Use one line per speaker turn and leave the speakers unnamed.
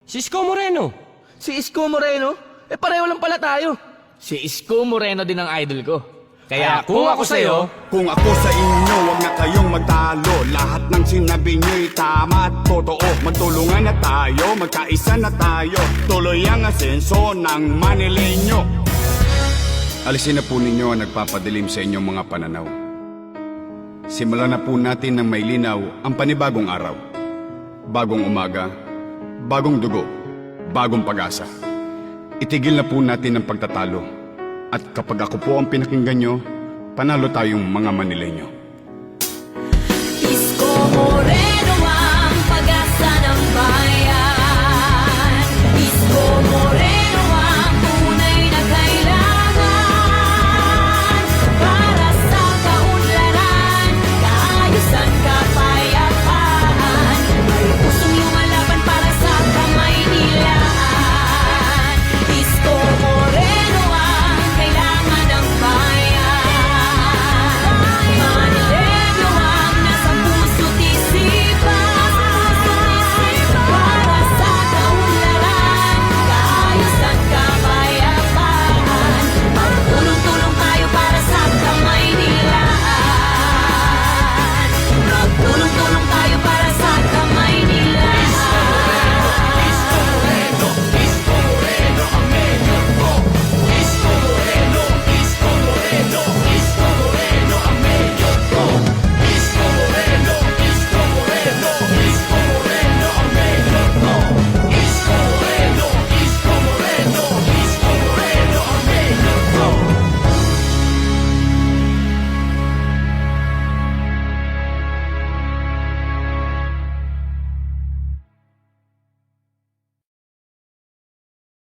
Si Isko Moreno.
Si Isko Moreno? Pareho lang pala tayo. Si Isko Moreno din ang idol ko. Kaya kung ako sa'yo,
Kung ako sa inyo, wag na kayong magtalo. Lahat ng sinabi nyo'y tama at totoo. Magtulungan na tayo, magkaisa na tayo. Tuloy ang asenso ng Manileño. Alisin na po ninyo ang nagpapadilim sa inyong mga pananaw. Simulan na po natin ng may linaw ang panibagong araw. Bagong umaga, bagong dugo, bagong pag-asa. Itigil na po natin ang pagtatalo. At kapag ako po ang pinakinggan nyo, panalo tayong mga Manileño.